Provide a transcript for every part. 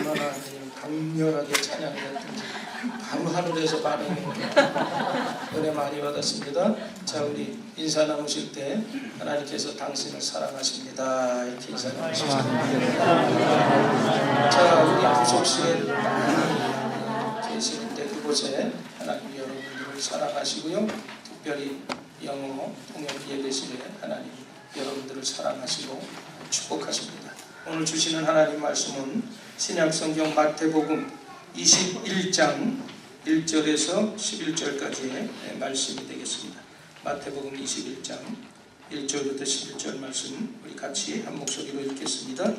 얼마나 강렬하게 찬양했던지 바로 하늘에서 반응이 은혜 많이 받았습니다. 자, 우리 인사 나누실 때 하나님께서 당신을 사랑하십니다 이렇게 인사 나누십시오. 자, 우리 구속실에 계시는데 그곳에 하나님 여러분들을 사랑하시고요, 특별히 영어 통역 예배실에 하나님 여러분들을 사랑하시고 축복하십니다. 오늘 주시는 하나님 말씀은 신약성경 마태복음 21장 1절에서 11절까지의 말씀이 되겠습니다. 마태복음 21장 1절부터 11절 말씀 우리 같이 한 목소리로 읽겠습니다.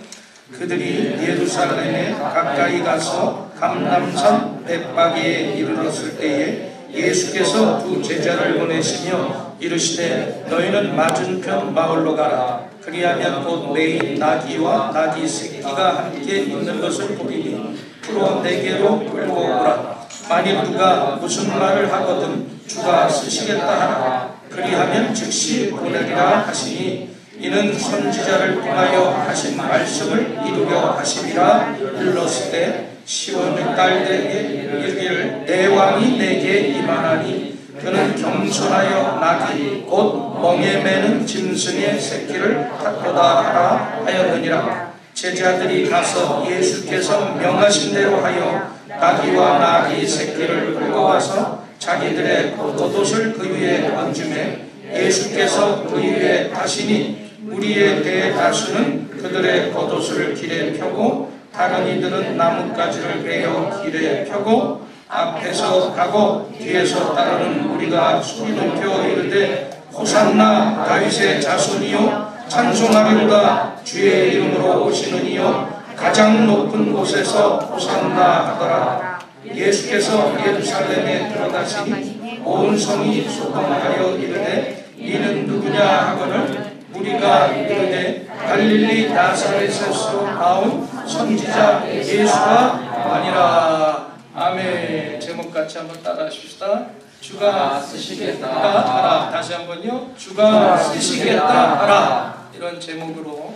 그들이 예루살렘에 가까이 가서 감람산 벳바게에 이르렀을 때에 예수께서 두 제자를 보내시며 이르시되 너희는 맞은편 마을로 가라. 그리하면 곧 매인 나귀와 나귀 새끼가 함께 있는 것을 보리니 풀어 내게로 끌고 오라. 만일 누가 무슨 말을 하거든 주가 쓰시겠다 하라. 그리하면 즉시 보내리라 하시니 이는 선지자를 통하여 하신 말씀을 이루려 하심이라. 일렀을 때 시온의 딸들에게 이르기를 내 왕이 내게 임하나니 그는 겸손하여 나귀 곧 멍에 매는 짐승의 새끼를 탔도다 하라 하였느니라. 제자들이 가서 예수께서 명하신 대로 하여 나귀와 나귀 새끼를 끌고 와서 자기들의 겉옷을 그 위에 얹으매 예수께서 그 위에 타시니 무리의 대다수는 그들의 겉옷을 길에 펴고 다른 이들은 나뭇가지를 베어 길에 펴고 앞에서 가고 뒤에서 따르는 무리가 소리 높여 이르되 호산나 다윗의 자손이요 찬송하리로다. 주의 이름으로 오시는 이요 가장 높은 곳에서 호산나 하더라. 예수께서 예루살렘에 들어가시니 온 성이 소동하여 이르되 이는 누구냐 하거늘 무리가 이르되 갈릴리 나사렛에서 나온 선지자 예수가 아니라. 아멘. 제목 같이 한번 따라 하십시다. 주가 쓰시겠다 하라. 다시 한번요. 주가 쓰시겠다 하라. 이런 제목으로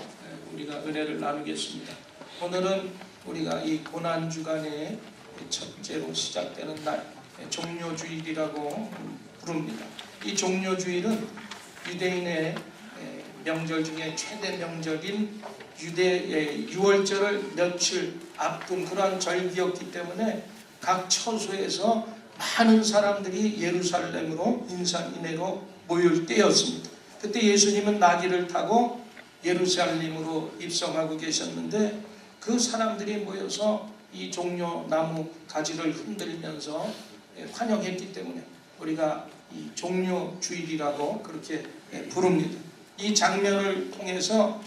우리가 은혜를 나누겠습니다. 오늘은 우리가 이 고난주간의 첫째로 시작되는 날 종료주일이라고 부릅니다. 이 종료주일은 유대인의 명절 중에 최대 명절인 유대의 유월절을 며칠 앞둔 그러한 절기였기 때문에 각 처소에서 많은 사람들이 예루살렘으로 인산인해로 모일 때였습니다. 그때 예수님은 나귀를 타고 예루살렘으로 입성하고 계셨는데 그 사람들이 모여서 이 종려나무 가지를 흔들면서 환영했기 때문에 우리가 이 종료주일이라고 그렇게 부릅니다. 이 장면을 통해서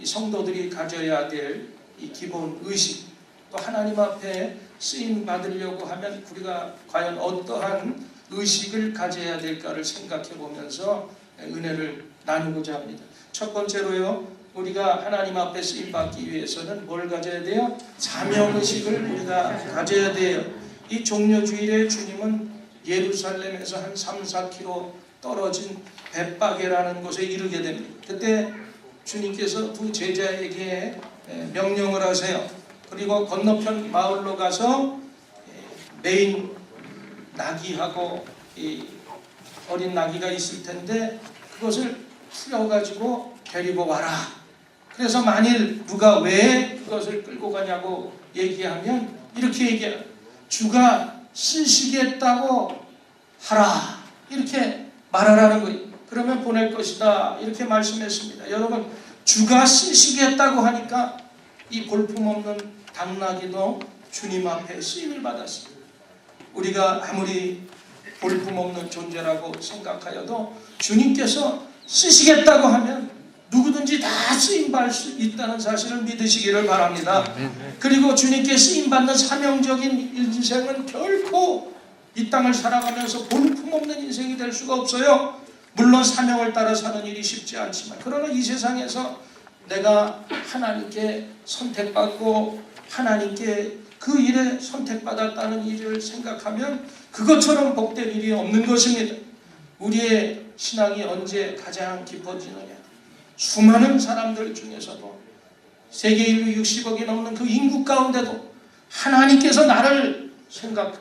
이 성도들이 가져야 될 이 기본 의식, 또 하나님 앞에 쓰임 받으려고 하면 우리가 과연 어떠한 의식을 가져야 될까를 생각해 보면서 은혜를 나누고자 합니다. 첫 번째로요, 우리가 하나님 앞에 쓰임 받기 위해서는 뭘 가져야 돼요? 사명의식을 우리가 가져야 돼요. 이 종료주일에 주님은 예루살렘에서 한 3-4km 떨어진 벳바게라는 곳에 이르게 됩니다. 그때 주님께서 두 제자에게 명령을 하세요. 그리고 건너편 마을로 가서 메인 나귀하고 이 어린 나귀가 있을 텐데 그것을 풀어가지고 데리고 와라. 그래서 만일 누가 왜 그것을 끌고 가냐고 얘기하면 이렇게 얘기해요. 주가 쓰시겠다고 하라. 이렇게 말하라는 거예요. 그러면 보낼 것이다. 이렇게 말씀했습니다. 여러분, 주가 쓰시겠다고 하니까 이 볼품없는 당나귀도 주님 앞에 쓰임을 받았습니다. 우리가 아무리 볼품없는 존재라고 생각하여도 주님께서 쓰시겠다고 하면 누구든지 다 쓰임받을 수 있다는 사실을 믿으시기를 바랍니다. 그리고 주님께 쓰임받는 사명적인 인생은 결코 이 땅을 살아가면서 볼품없는 인생이 될 수가 없어요. 물론 사명을 따라 사는 일이 쉽지 않지만, 그러나 이 세상에서 내가 하나님께 선택받고 하나님께 그 일에 선택받았다는 일을 생각하면 그것처럼 복된 일이 없는 것입니다. 우리의 신앙이 언제 가장 깊어지느냐? 수많은 사람들 중에서도 세계 인류 60억이 넘는 그 인구 가운데도 하나님께서 나를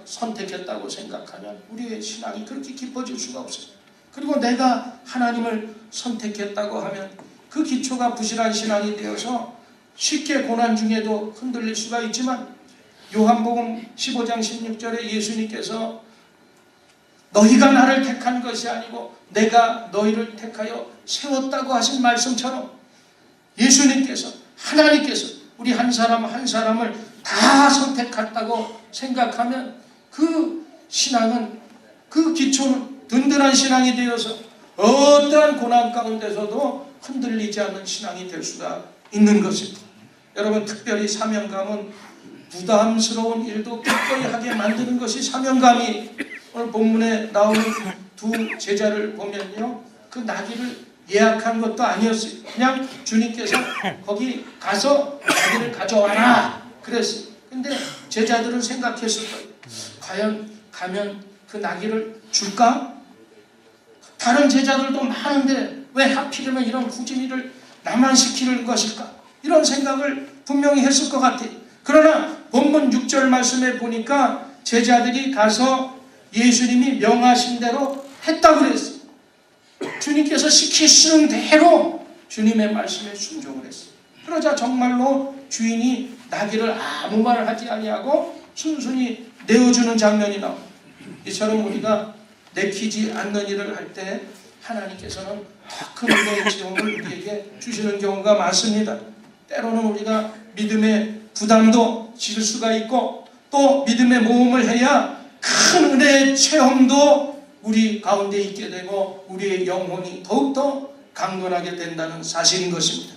선택했다고 생각하면 우리의 신앙이 그렇게 깊어질 수가 없어요. 그리고 내가 하나님을 선택했다고 하면 그 기초가 부실한 신앙이 되어서 쉽게 고난 중에도 흔들릴 수가 있지만, 요한복음 15장 16절에 예수님께서 너희가 나를 택한 것이 아니고 내가 너희를 택하여 세웠다고 하신 말씀처럼, 예수님께서, 하나님께서 우리 한 사람 한 사람을 다 선택했다고 생각하면 그 신앙은, 그 기초는 든든한 신앙이 되어서 어떠한 고난 가운데서도 흔들리지 않는 신앙이 될 수가 있는 것입니다. 여러분, 특별히 사명감은 부담스러운 일도 기꺼이 하게 만드는 것이 사명감이, 오늘 본문에 나오는 두 제자를 보면요, 그 나귀를 예약한 것도 아니었어요. 그냥 주님께서 거기 가서 나귀를 가져와라 그랬어요. 근데 제자들은 생각했을 거예요. 과연 가면 그 나귀를 줄까? 다른 제자들도 많은데 왜 하필이면 이런 굳은 일을 나만 시키는 것일까? 이런 생각을 분명히 했을 것 같아요. 그러나 본문 6절 말씀에 보니까 제자들이 가서 예수님이 명하신 대로 했다고 그랬어요. 주님께서 시키시는 대로 주님의 말씀에 순종을 했어요. 그러자 정말로 주인이 나귀를 아무 말을 하지 아니하고 순순히 내어주는 장면이 나옵니다. 이처럼 우리가 내키지 않는 일을 할 때 하나님께서는 더 큰 은혜의 지원을 우리에게 주시는 경우가 많습니다. 때로는 우리가 믿음의 부담도 질 수가 있고, 또 믿음의 모험을 해야 큰 은혜의 체험도 우리 가운데 있게 되고 우리의 영혼이 더욱더 강건하게 된다는 사실인 것입니다.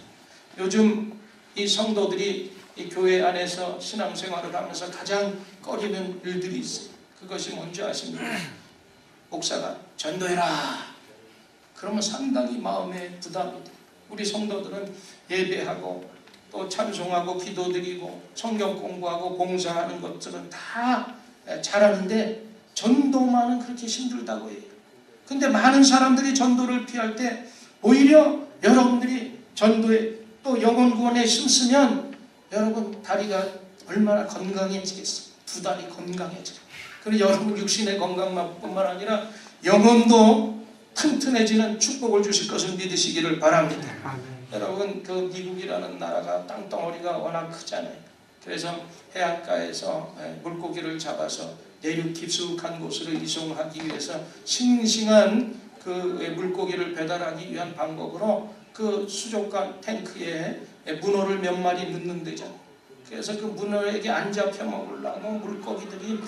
요즘 이 성도들이 이 교회 안에서 신앙생활을 하면서 가장 꺼리는 일들이 있어요. 그것이 뭔지 아십니까? 목사가 전도해라 그러면 상당히 마음에 부담이 돼요. 우리 성도들은 예배하고 또 찬송하고 기도드리고 성경 공부하고 봉사하는 것들은 다 잘하는데 전도만은 그렇게 힘들다고 해요. 근데 많은 사람들이 전도를 피할 때 오히려 여러분들이 전도에 또 영혼 구원에 힘쓰면 여러분 다리가 얼마나 건강해지겠어요. 두 다리 건강해져요. 그리고 여러분 육신의 건강뿐만 아니라 영혼도 튼튼해지는 축복을 주실 것을 믿으시기를 바랍니다. 여러분, 그 미국이라는 나라가 땅덩어리가 워낙 크잖아요. 그래서 해안가에서 물고기를 잡아서 내륙 깊숙한 곳으로 이송하기 위해서 싱싱한 그 물고기를 배달하기 위한 방법으로 그 수족관 탱크에 문어를 몇 마리 넣는 데잖아요. 그래서 그 문어에게 안 잡혀 먹으려고 물고기들이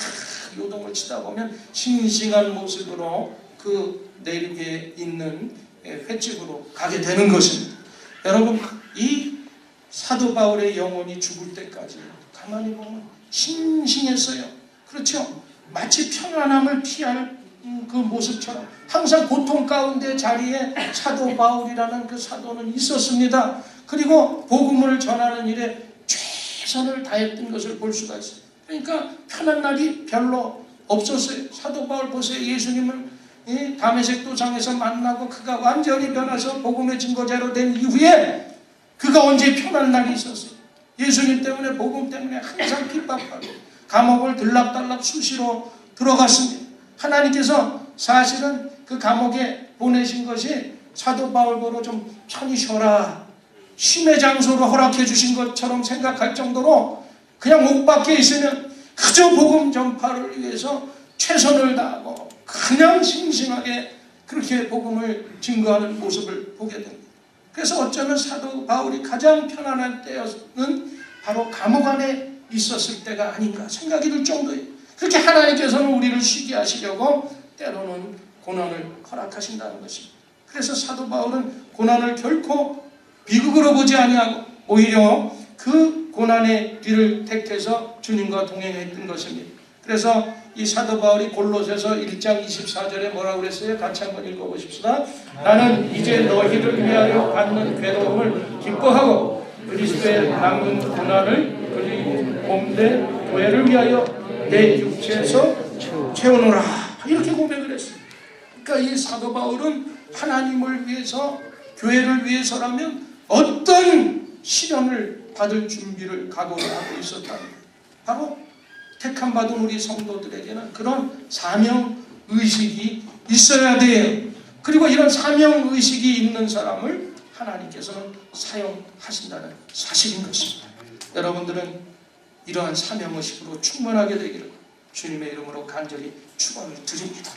요동을 치다 보면 싱싱한 모습으로 그 내륙에 있는 횟집으로 가게 되는 것입니다. 여러분, 이 사도 바울의 영혼이 죽을 때까지 가만히 보면 싱싱했어요. 그렇죠? 마치 평안함을 피할 그 모습처럼 항상 고통 가운데 자리에 사도 바울이라는 그 사도는 있었습니다. 그리고 복음을 전하는 일에 최선을 다했던 것을 볼 수가 있어요. 그러니까 편한 날이 별로 없었어요. 사도 바울 보세요. 예수님을 다메섹 도상에서 만나고 그가 완전히 변해서 복음의 증거자로 된 이후에 그가 언제 편한 날이 있었어요. 예수님 때문에, 복음 때문에 항상 핍박하고 감옥을 들락달락 수시로 들어갔습니다. 하나님께서 사실은 그 감옥에 보내신 것이 사도 바울 보러 좀 편히 쉬어라, 쉼의 장소로 허락해 주신 것처럼 생각할 정도로 그냥 옥 밖에 있으면 그저 복음 전파를 위해서 최선을 다하고 그냥 싱싱하게 그렇게 복음을 증거하는 모습을 보게 됩니다. 그래서 어쩌면 사도 바울이 가장 편안한 때는 바로 감옥 안에 있었을 때가 아닌가 생각이 들 정도예요. 그렇게 하나님께서는 우리를 쉬게 하시려고 때로는 고난을 허락하신다는 것입니다. 그래서 사도 바울은 고난을 결코 비극으로 보지 아니하고 오히려 그 고난의 길을 택해서 주님과 동행했던 것입니다. 그래서 이 사도 바울이 골로새서 1장 24절에 뭐라고 그랬어요? 같이 한번 읽어보십시다. 나는 이제 너희를 위하여 받는 괴로움을 기뻐하고 그리스도의 남은 고난을 그리 몸대 교회를 위하여 내 육체에서 채우노라, 이렇게 고백을 했어요. 그러니까 이 사도 바울은 하나님을 위해서, 교회를 위해서라면 어떤 시련을 받을 준비를 각오를 하고 있었다는 거예요. 바로 택함 받은 우리 성도들에게는 그런 사명의식이 있어야 돼요. 그리고 이런 사명의식이 있는 사람을 하나님께서는 사용하신다는 사실인 것입니다. 여러분들은 이러한 사명의식으로 충만하게 되기를 주님의 이름으로 간절히 축원을 드립니다.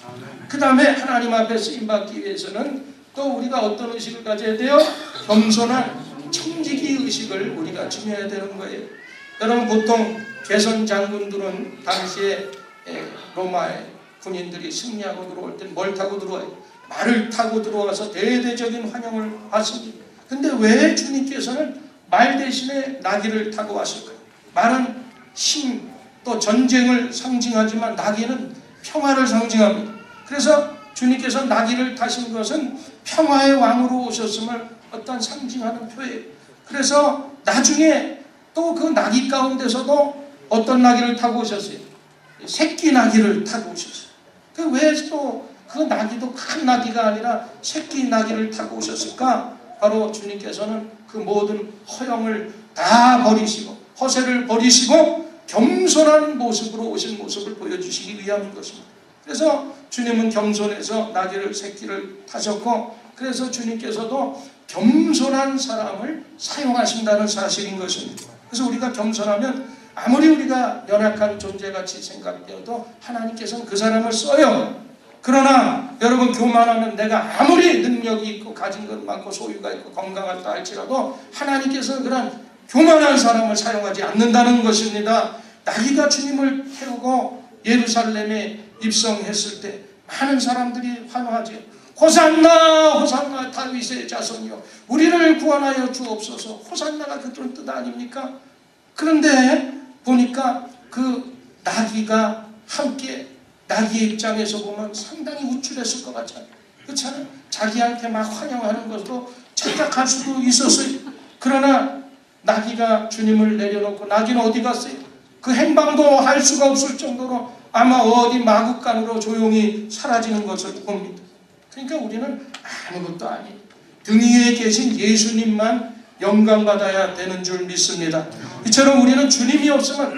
그 다음에 하나님 앞에 쓰임받기 위해서는 또 우리가 어떤 의식을 가져야 돼요? 겸손한 청지기 의식을 우리가 지녀야 되는 거예요. 여러분, 보통 개선 장군들은 당시에 로마의 군인들이 승리하고 들어올 때 뭘 타고 들어와요? 말을 타고 들어와서 대대적인 환영을 받습니다. 근데 왜 주님께서는 말 대신에 나귀를 타고 왔을까요? 말은 힘, 또 전쟁을 상징하지만 나귀는 평화를 상징합니다. 그래서 주님께서 나귀를 타신 것은 평화의 왕으로 오셨음을 어떤 상징하는 표예요. 그래서 나중에 또 그 나귀 가운데서도 어떤 나귀를 타고 오셨어요? 새끼 나귀를 타고 오셨어요. 왜 또 그 나귀도 큰 나귀가 아니라 새끼 나귀를 타고 오셨을까? 바로 주님께서는 그 모든 허영을 다 버리시고 허세를 버리시고 겸손한 모습으로 오신 모습을 보여주시기 위함인 것입니다. 그래서 주님은 겸손해서 나귀를 새끼를 타셨고, 그래서 주님께서도 겸손한 사람을 사용하신다는 사실인 것입니다. 그래서 우리가 겸손하면 아무리 우리가 연약한 존재같이 생각되어도 하나님께서는 그 사람을 써요. 그러나 여러분, 교만하면 내가 아무리 능력이 있고 가진 것 많고 소유가 있고 건강하다 할지라도 하나님께서는 그런 교만한 사람을 사용하지 않는다는 것입니다. 나귀가 주님을 태우고 예루살렘에 입성했을 때 많은 사람들이 환호하죠. 호산나 호산나 다윗의 자손이요 우리를 구원하여 주옵소서. 호산나가 그 뜻 아닙니까? 그런데 보니까 그 나귀가 함께, 나귀의 입장에서 보면 상당히 우쭐했을 것 같잖아요. 그렇잖아요. 자기한테 막 환영하는 것도 착각할 수도 있었어요. 그러나 나귀가 주님을 내려놓고 나귀는 어디 갔어요? 그 행방도 할 수가 없을 정도로 아마 어디 마국간으로 조용히 사라지는 것을 봅니다. 그러니까 우리는 아무것도 아닌 등 위에 계신 예수님만 영광받아야 되는 줄 믿습니다. 이처럼 우리는 주님이 없으면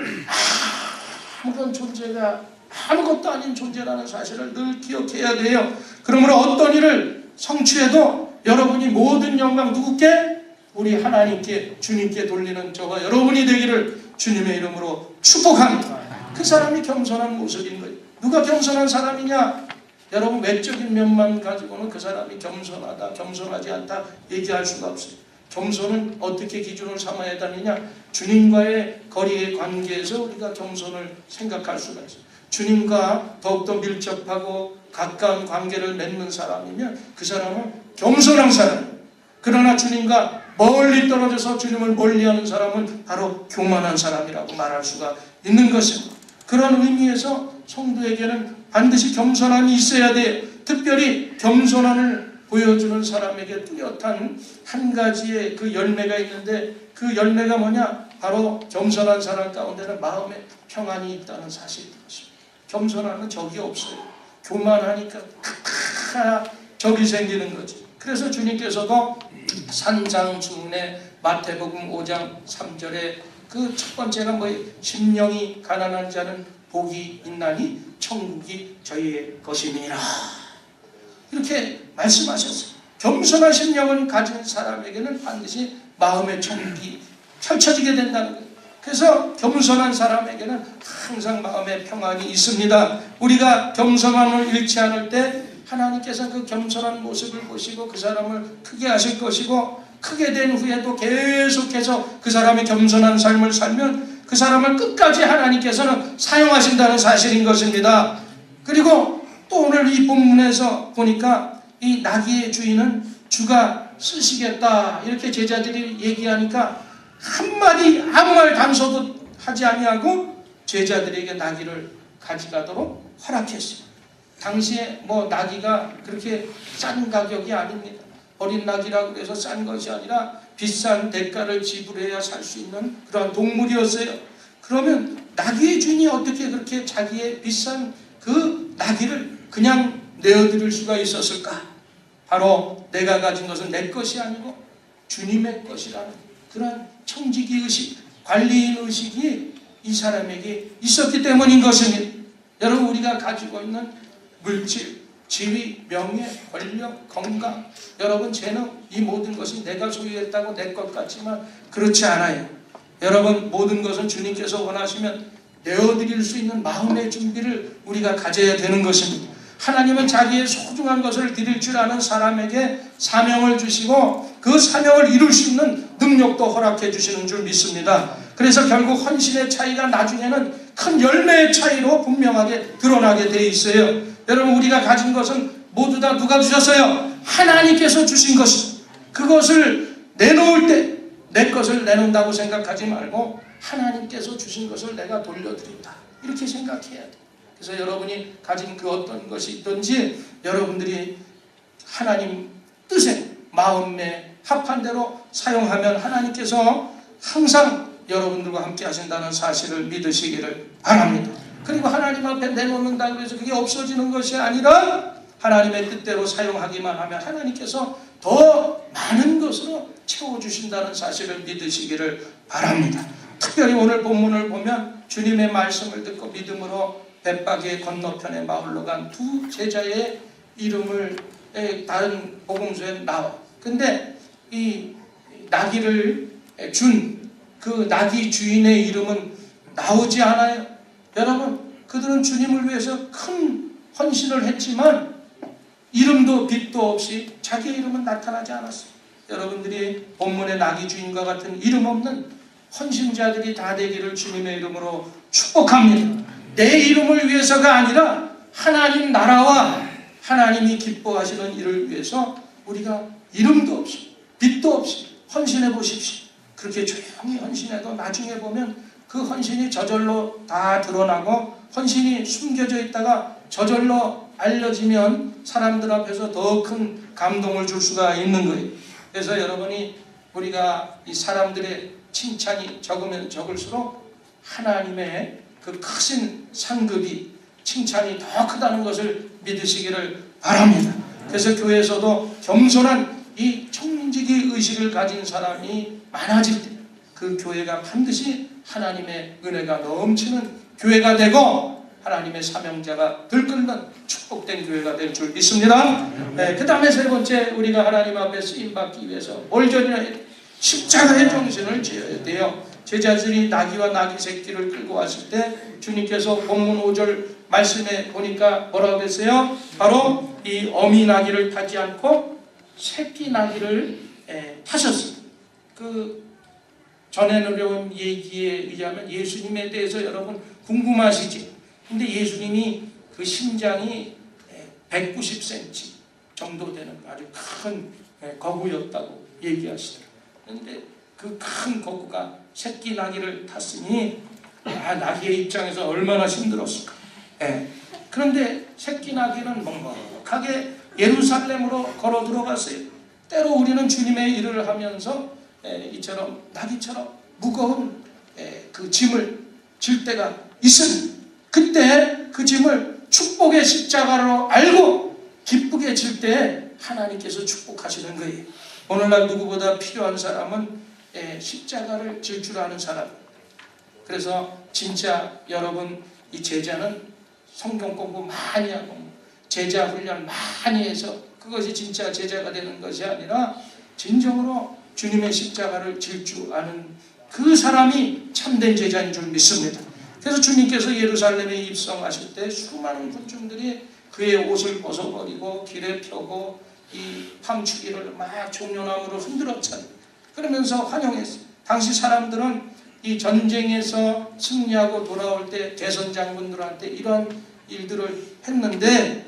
아무런 존재가 아무것도 아닌 존재라는 사실을 늘 기억해야 돼요. 그러므로 어떤 일을 성취해도 여러분이 모든 영광 누구께? 우리 하나님께, 주님께 돌리는 저와 여러분이 되기를 주님의 이름으로 축복합니다. 그 사람이 겸손한 모습인 거예요. 누가 겸손한 사람이냐? 여러분, 외적인 면만 가지고는 그 사람이 겸손하다, 겸손하지 않다 얘기할 수가 없어요. 겸손은 어떻게 기준을 삼아야 되느냐? 주님과의 거리의 관계에서 우리가 겸손을 생각할 수가 있어요. 주님과 더욱더 밀접하고 가까운 관계를 맺는 사람이면 그 사람은 겸손한 사람이에요. 그러나 주님과 멀리 떨어져서 주님을 멀리하는 사람은 바로 교만한 사람이라고 말할 수가 있는 것입니다. 그런 의미에서 성도에게는 반드시 겸손함이 있어야 돼요. 특별히 겸손함을 보여주는 사람에게 뚜렷한 한 가지의 그 열매가 있는데, 그 열매가 뭐냐? 바로 겸손한 사람 가운데는 마음에 평안이 있다는 사실인 것입니다. 겸손함은 적이 없어요. 교만하니까 적이 생기는 거지. 그래서 주님께서도 산상순례 마태복음 5장 3절에 그 첫 번째가 뭐예요? 심령이 가난한 자는 복이 있나니 천국이 저희의 것이니라. 이렇게 말씀하셨어요. 겸손한 심령을 가진 사람에게는 반드시 마음의 천국이 펼쳐지게 된다는 거예요. 그래서 겸손한 사람에게는 항상 마음의 평안이 있습니다. 우리가 겸손함을 잃지 않을 때 하나님께서 그 겸손한 모습을 보시고 그 사람을 크게 하실 것이고, 크게 된 후에도 계속해서 그 사람이 겸손한 삶을 살면 그 사람을 끝까지 하나님께서는 사용하신다는 사실인 것입니다. 그리고 또 오늘 이 본문에서 보니까 이 나귀의 주인은 주가 쓰시겠다 이렇게 제자들이 얘기하니까 한마디 아무 말 단서도 하지 아니하고 제자들에게 나귀를 가져가도록 허락했어요. 당시에 뭐 나귀가 그렇게 싼 가격이 아닙니다. 어린 나귀라고 해서 싼 것이 아니라 비싼 대가를 지불해야 살 수 있는 그러한 동물이었어요. 그러면 나귀의 주인이 어떻게 그렇게 자기의 비싼 그 나귀를 그냥 내어드릴 수가 있었을까? 바로 내가 가진 것은 내 것이 아니고 주님의 것이라는 그런 청지기 의식, 관리인 의식이 이 사람에게 있었기 때문인 것입니다. 여러분, 우리가 가지고 있는 물질, 지위, 명예, 권력, 건강, 여러분 재능, 이 모든 것이 내가 소유했다고 내 것 같지만 그렇지 않아요. 여러분, 모든 것은 주님께서 원하시면 내어드릴 수 있는 마음의 준비를 우리가 가져야 되는 것입니다. 하나님은 자기의 소중한 것을 드릴 줄 아는 사람에게 사명을 주시고 그 사명을 이룰 수 있는 능력도 허락해 주시는 줄 믿습니다. 그래서 결국 헌신의 차이가 나중에는 큰 열매의 차이로 분명하게 드러나게 되어 있어요. 여러분, 우리가 가진 것은 모두 다 누가 주셨어요? 하나님께서 주신 것입니다. 그것을 내놓을 때 내 것을 내놓는다고 생각하지 말고 하나님께서 주신 것을 내가 돌려드린다, 이렇게 생각해야 돼. 그래서 여러분이 가진 그 어떤 것이 있든지 여러분들이 하나님 뜻에 마음에 합한 대로 사용하면 하나님께서 항상 여러분들과 함께 하신다는 사실을 믿으시기를 바랍니다. 그리고 하나님 앞에 내놓는다고 해서 그게 없어지는 것이 아니라 하나님의 뜻대로 사용하기만 하면 하나님께서 더 많은 것으로 채워주신다는 사실을 믿으시기를 바랍니다. 특별히 오늘 본문을 보면 주님의 말씀을 듣고 믿음으로 벳바기의 건너편에 마을로 간 두 제자의 이름을 다른 복음서에 나와. 근데 이 나귀를 준 그 나귀 주인의 이름은 나오지 않아요. 여러분, 그들은 주님을 위해서 큰 헌신을 했지만 이름도 빛도 없이 자기의 이름은 나타나지 않았어요. 여러분들이 본문의 나귀 주인과 같은 이름 없는 헌신자들이 다 되기를 주님의 이름으로 축복합니다. 내 이름을 위해서가 아니라 하나님 나라와 하나님이 기뻐하시는 일을 위해서 우리가 이름도 없이 빛도 없이 헌신해 보십시오. 그렇게 조용히 헌신해도 나중에 보면 그 헌신이 저절로 다 드러나고 헌신이 숨겨져 있다가 저절로 알려지면 사람들 앞에서 더 큰 감동을 줄 수가 있는 거예요. 그래서 여러분이 우리가 이 사람들의 칭찬이 적으면 적을수록 하나님의 그 크신 상급이 칭찬이 더 크다는 것을 믿으시기를 바랍니다. 그래서 교회에서도 겸손한 이 청지기 의식을 가진 사람이 많아질 때 그 교회가 반드시 하나님의 은혜가 넘치는 교회가 되고 하나님의 사명자가 들끓는 축복된 교회가 될 줄 믿습니다. 그 다음에 세 번째, 우리가 하나님 앞에 쓰임받기 위해서 뭘 전해야 해요? 십자가의 정신을 지어야 돼요. 제자들이 나귀와 나귀 새끼를 끌고 왔을 때 주님께서 본문 5절 말씀에 보니까 뭐라고 했어요? 바로 이 어미 나귀를 타지 않고 새끼 나귀를 타셨습니다. 그 전에 내려온 얘기에 의하면 예수님에 대해서 여러분 궁금하시지? 근데 예수님이 그 심장이 190cm 정도 되는 아주 큰 거구였다고 얘기하시더라고요. 그런데 그 큰 거구가 새끼 나귀를 탔으니 나귀의 입장에서 얼마나 힘들었을까. 그런데 새끼 나귀는 멍멍하게 예루살렘으로 걸어 들어갔어요. 때로 우리는 주님의 일을 하면서 이처럼 나귀처럼 무거운 그 짐을 질 때가 있습니다. 그때 그 짐을 축복의 십자가로 알고 기쁘게 질 때 하나님께서 축복하시는 거예요. 오늘날 누구보다 필요한 사람은 십자가를 질 줄 아는 사람. 그래서 진짜 여러분, 이 제자는 성경 공부 많이 하고 제자 훈련 많이 해서 그것이 진짜 제자가 되는 것이 아니라 진정으로 주님의 십자가를 질 줄 아는 그 사람이 참된 제자인 줄 믿습니다. 그래서 주님께서 예루살렘에 입성하실 때 수많은 군중들이 그의 옷을 벗어버리고 길에 펴고 이 팡추기를 막 종려나무로 흔들었잖아요. 그러면서 환영했어요. 당시 사람들은 이 전쟁에서 승리하고 돌아올 때 대선장군들한테 이런 일들을 했는데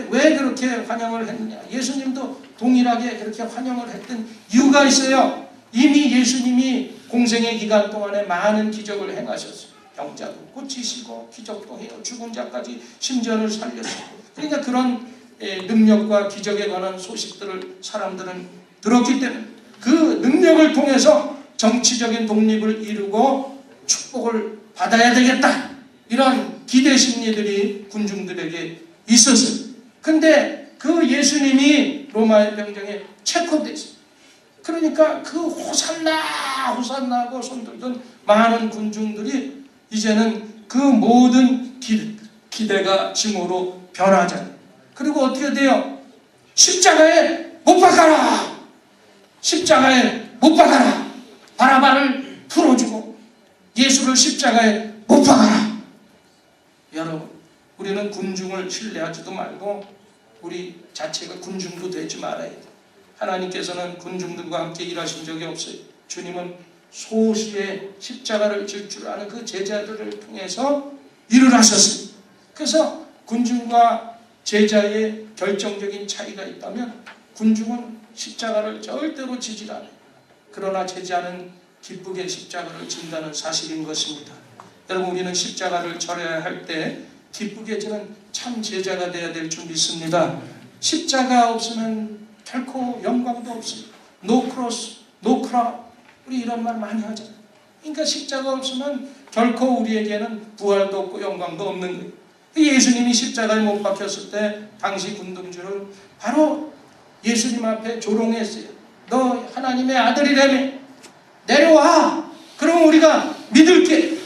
왜 그렇게 환영을 했느냐? 예수님도 동일하게 그렇게 환영을 했던 이유가 있어요. 이미 예수님이 공생의 기간 동안에 많은 기적을 행하셨어요. 병자도 고치시고 기적도 해요. 죽은 자까지 심지어를 살렸어요. 그러니까 그런 능력과 기적에 관한 소식들을 사람들은 들었기 때문에 그 능력을 통해서 정치적인 독립을 이루고 축복을 받아야 되겠다, 이런 기대 심리들이 군중들에게 있었어요. 근데 그 예수님이 로마의 병정에 체포됐어요. 그러니까 그 호산나 호산나 하고 손들던 많은 군중들이 이제는 그 모든 기대가 증오로 변하잖아요. 그리고 어떻게 돼요? 십자가에 못 박아라! 십자가에 못 박아라! 바라바를 풀어주고 예수를 십자가에 못 박아라! 여러분, 우리는 군중을 신뢰하지도 말고 우리 자체가 군중도 되지 말아야 돼요. 하나님께서는 군중들과 함께 일하신 적이 없어요. 주님은 소수의 십자가를 질 줄 아는 그 제자들을 통해서 일을 하셨어요. 그래서 군중과 제자의 결정적인 차이가 있다면 군중은 십자가를 절대로 지질 않아요. 그러나 제자는 기쁘게 십자가를 진다는 사실인 것입니다. 여러분, 우리는 십자가를 져야 할 때 기쁘게 지는 참 제자가 되어야 될 줄 믿습니다. 십자가 없으면 결코 영광도 없어요. No cross, no crown. 우리 이런 말 많이 하잖아요. 그러니까 십자가 없으면 결코 우리에게는 부활도 없고 영광도 없는 거예요. 예수님이 십자가에 못 박혔을 때 당시 군중들은 바로 예수님 앞에 조롱했어요. 너 하나님의 아들이라며 내려와. 그럼 우리가 믿을게.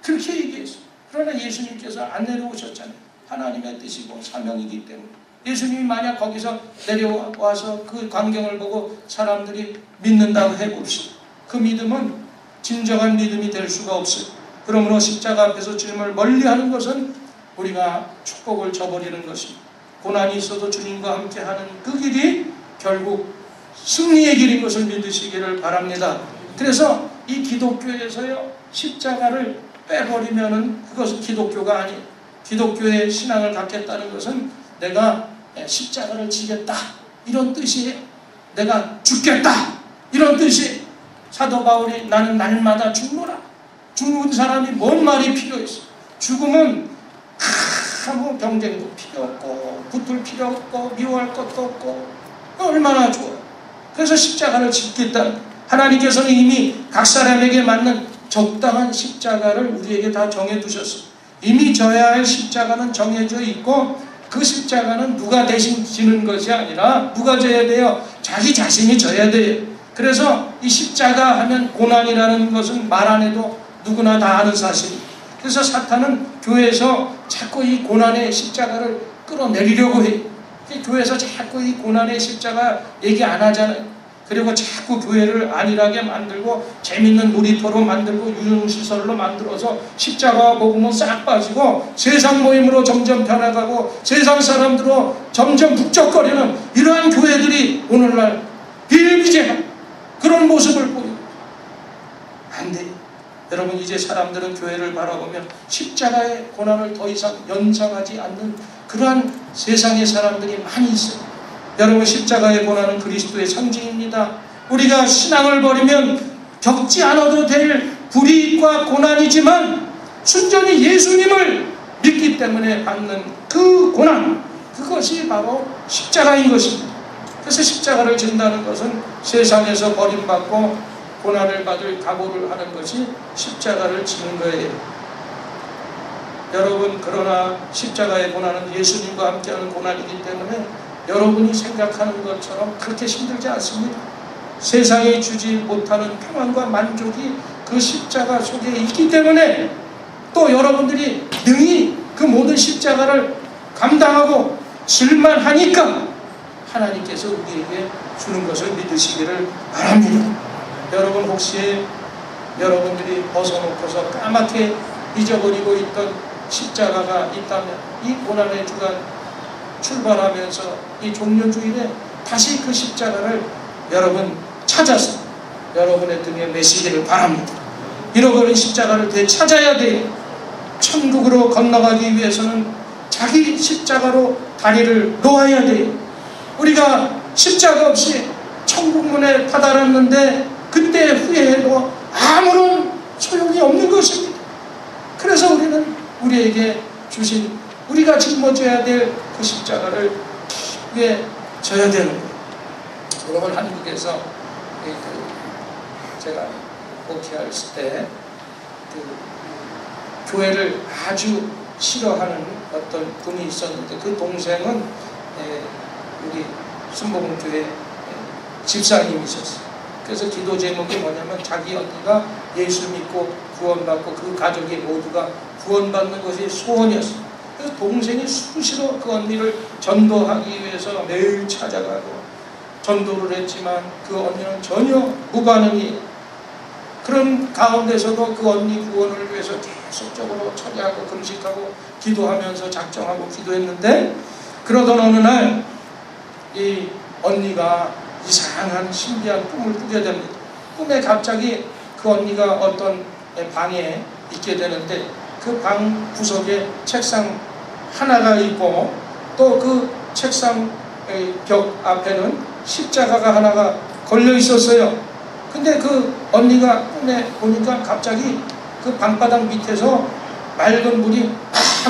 그렇게 얘기했어요. 그러나 예수님께서 안 내려오셨잖아요. 하나님의 뜻이고 사명이기 때문에. 예수님이 만약 거기서 내려와서 그 광경을 보고 사람들이 믿는다고 해봅시다. 그 믿음은 진정한 믿음이 될 수가 없어요. 그러므로 십자가 앞에서 주님을 멀리하는 것은 우리가 축복을 저버리는 것입니다. 고난이 있어도 주님과 함께하는 그 길이 결국 승리의 길인 것을 믿으시기를 바랍니다. 그래서 이 기독교에서요, 십자가를 빼버리면은 그것은 기독교가 아니에요. 기독교의 신앙을 갖겠다는 것은 내가 십자가를 지겠다 이런 뜻이에요. 내가 죽겠다 이런 뜻이에요. 사도 바울이 나는 날마다 죽노라. 죽는 사람이 뭔 말이 필요했어. 죽음은 아무 경쟁도 필요 없고 붙을 필요 없고 미워할 것도 없고 얼마나 좋아요. 그래서 십자가를 짓겠다. 하나님께서는 이미 각 사람에게 맞는 적당한 십자가를 우리에게 다 정해두셨어요. 이미 져야 할 십자가는 정해져 있고 그 십자가는 누가 대신 지는 것이 아니라 누가 져야 돼요? 자기 자신이 져야 돼요. 그래서 이 십자가 하면 고난이라는 것은 말 안 해도 누구나 다 아는 사실입니다. 그래서 사탄은 교회에서 자꾸 이 고난의 십자가를 끌어내리려고 해요. 교회에서 자꾸 이 고난의 십자가 얘기 안 하잖아요. 그리고 자꾸 교회를 안일하게 만들고 재밌는 놀이터로 만들고 유흥시설로 만들어서 십자가 복음은 싹 빠지고 세상 모임으로 점점 변해가고 세상 사람들로 점점 북적거리는 이러한 교회들이 오늘날 비일비재한 그런 모습을 보여요. 안 돼요. 여러분, 이제 사람들은 교회를 바라보면 십자가의 고난을 더 이상 연상하지 않는 그러한 세상의 사람들이 많이 있어요. 여러분, 십자가의 고난은 그리스도의 상징입니다. 우리가 신앙을 버리면 겪지 않아도 될 불이익과 고난이지만 순전히 예수님을 믿기 때문에 받는 그 고난, 그것이 바로 십자가인 것입니다. 그래서 십자가를 진다는 것은 세상에서 버림받고 고난을 받을 각오를 하는 것이 십자가를 지는 거예요. 여러분, 그러나 십자가의 고난은 예수님과 함께하는 고난이기 때문에 여러분이 생각하는 것처럼 그렇게 힘들지 않습니다. 세상이 주지 못하는 평안과 만족이 그 십자가 속에 있기 때문에 또 여러분들이 능히 그 모든 십자가를 감당하고 질만하니까 하나님께서 우리에게 주는 것을 믿으시기를 바랍니다. 여러분, 혹시 여러분들이 벗어놓고서 까맣게 잊어버리고 있던 십자가가 있다면 이 고난의 주간 출발하면서 이 종료주일에 다시 그 십자가를 여러분 찾아서 여러분의 등에 메시기를 바랍니다. 잃어버린 십자가를 되찾아야 돼요. 천국으로 건너가기 위해서는 자기 십자가로 다리를 놓아야 돼요. 우리가 십자가 없이 천국 문에 다다랐는데 그때 후회해도 아무런 소용이 없는 것입니다. 그래서 우리는 우리에게 주신 우리가 짊어져야 될 그 십자가를 기쁘게 져야 되는 거예요. 여러분, 한국에서 제가 목회할 때 교회를 아주 싫어하는 어떤 분이 있었는데 그 동생은 우리 순복음교회 집사님이셨어요. 그래서 기도 제목이 뭐냐면 자기 언니가 예수 믿고 구원받고 그 가족이 모두가 구원받는 것이 소원이었어요. 그래서 동생이 수시로 그 언니를 전도하기 위해서 매일 찾아가고 전도를 했지만 그 언니는 전혀 무반응이. 그런 가운데서도 그 언니 구원을 위해서 계속적으로 처리하고 금식하고 기도하면서 작정하고 기도했는데, 그러던 어느 날 이 언니가 이상한 신비한 꿈을 꾸게 됩니다. 꿈에 갑자기 그 언니가 어떤 방에 있게 되는데 그 방 구석에 책상 하나가 있고 또 그 책상 벽 앞에는 십자가가 하나가 걸려 있었어요. 근데 그 언니가 꿈에 보니까 갑자기 그 방바닥 밑에서 맑은 물이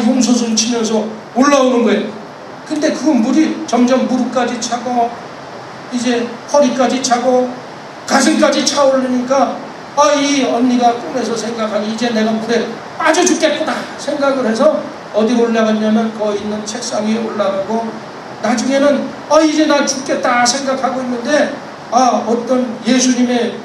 웅수술 치면서 올라오는 거예요. 근데 그 물이 점점 무릎까지 차고 이제 허리까지 차고 가슴까지 차오르니까 이 언니가 꿈에서 생각하니 이제 내가 물에 빠져 죽겠구나 생각을 해서 어디로 올라갔냐면 거기 있는 책상 위에 올라가고, 나중에는 이제 나 죽겠다 생각하고 있는데 어떤 예수님의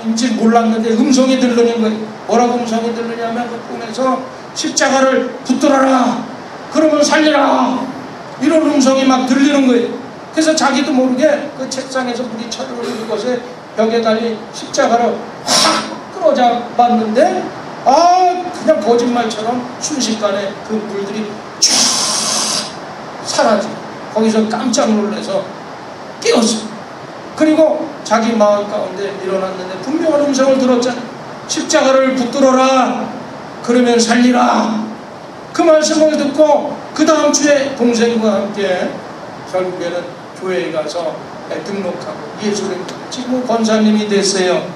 인지 몰랐는데 음성이 들리는 거예요. 뭐라고 음성이 들리냐면 그 꿈에서 십자가를 붙들어라, 그러면 살리라, 이런 음성이 막 들리는 거예요. 그래서 자기도 모르게 그 책상에서 물이 차오르는 곳에 벽에 달린 십자가를 확 끌어잡았는데 그냥 거짓말처럼 순식간에 그 물들이 쫙 사라지고 거기서 깜짝 놀라서 깨었어요. 그리고 자기 마음 가운데 일어났는데 분명한 음성을 들었잖아요. 십자가를 붙들어라, 그러면 살리라. 그 말씀을 듣고 그 다음 주에 동생과 함께 결국에는 교회에 가서 등록하고 예수를 지금 권사님이 됐어요.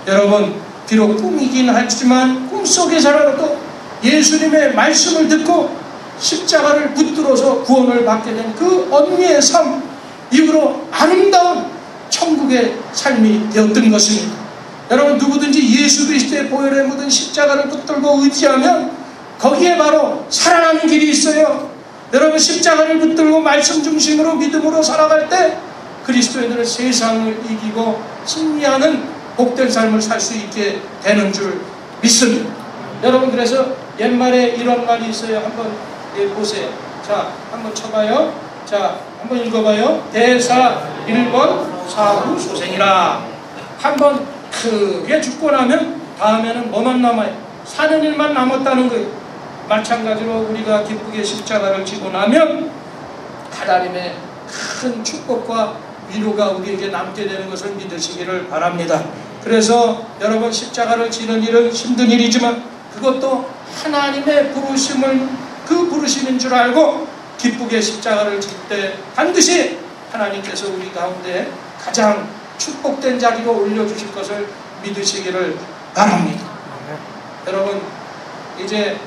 여러분, 비록 꿈이긴 하지만 꿈속에서라도 예수님의 말씀을 듣고 십자가를 붙들어서 구원을 받게 된 그 언니의 삶 이후로 아름다운 천국의 삶이 되었던 것입니다. 여러분, 누구든지 예수 그리스도의 보혈에 묻은 십자가를 붙들고 의지하면 거기에 바로 살아나는 길이 있어요. 여러분, 십자가를 붙들고 말씀 중심으로 믿음으로 살아갈 때 그리스도인들은 세상을 이기고 승리하는 복된 삶을 살 수 있게 되는 줄 믿습니다. 여러분, 그래서 옛말에 이런 말이 있어요. 한번 보세요. 자, 한번 쳐봐요. 자, 한번 읽어봐요. 대사 1번 사후소생이라. 한번 크게 죽고 나면 다음에는 뭐만 남아요? 사는 일만 남았다는 거예요. 마찬가지로 우리가 기쁘게 십자가를 지고 나면 하나님의 큰 축복과 위로가 우리에게 남게 되는 것을 믿으시기를 바랍니다. 그래서 여러분, 십자가를 지는 일은 힘든 일이지만 그것도 하나님의 부르심을 그 부르심인 줄 알고 기쁘게 십자가를 질 때 반드시 하나님께서 우리 가운데 가장 축복된 자리로 올려주실 것을 믿으시기를 바랍니다. 여러분, 이제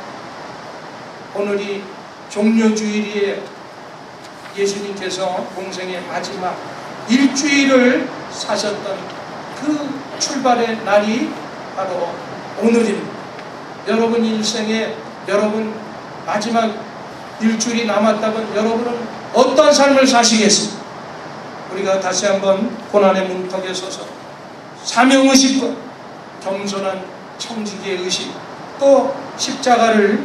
오늘이 종려주일이에요. 예수님께서 공생의 마지막 일주일을 사셨던 그 출발의 날이 바로 오늘입니다. 여러분 인생에 여러분 마지막 일주일이 남았다면 여러분은 어떤 삶을 사시겠습니까? 우리가 다시 한번 고난의 문턱에 서서 사명의식과 겸손한 청지기의 의식, 또 십자가를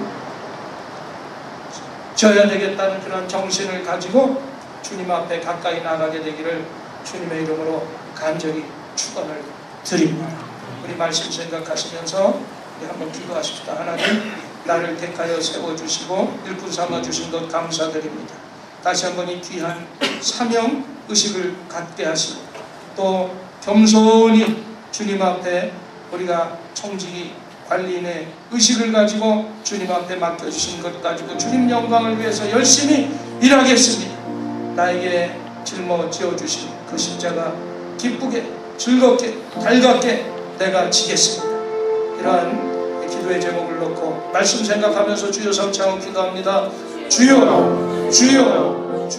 져야 되겠다는 그런 정신을 가지고 주님 앞에 가까이 나가게 되기를 주님의 이름으로 간절히 축원을 드립니다. 우리 말씀 생각하시면서 우리 한번 기도하십시다. 하나님, 나를 택하여 세워주시고 일꾼 삼아주신 것 감사드립니다. 다시 한번 이 귀한 사명 의식을 갖게 하시고 또 겸손히 주님 앞에 우리가 청지기 관리인의 의식을 가지고 주님 앞에 맡겨주신 것 가지고 주님 영광을 위해서 열심히 일하겠습니다. 나에게 짊어지어 주신 그 십자가 기쁘게 즐겁게 달갑게 내가 지겠습니다. 이러한 기도의 제목을 놓고 말씀 생각하면서 주여 성창하고 기도합니다. 주여, 주여.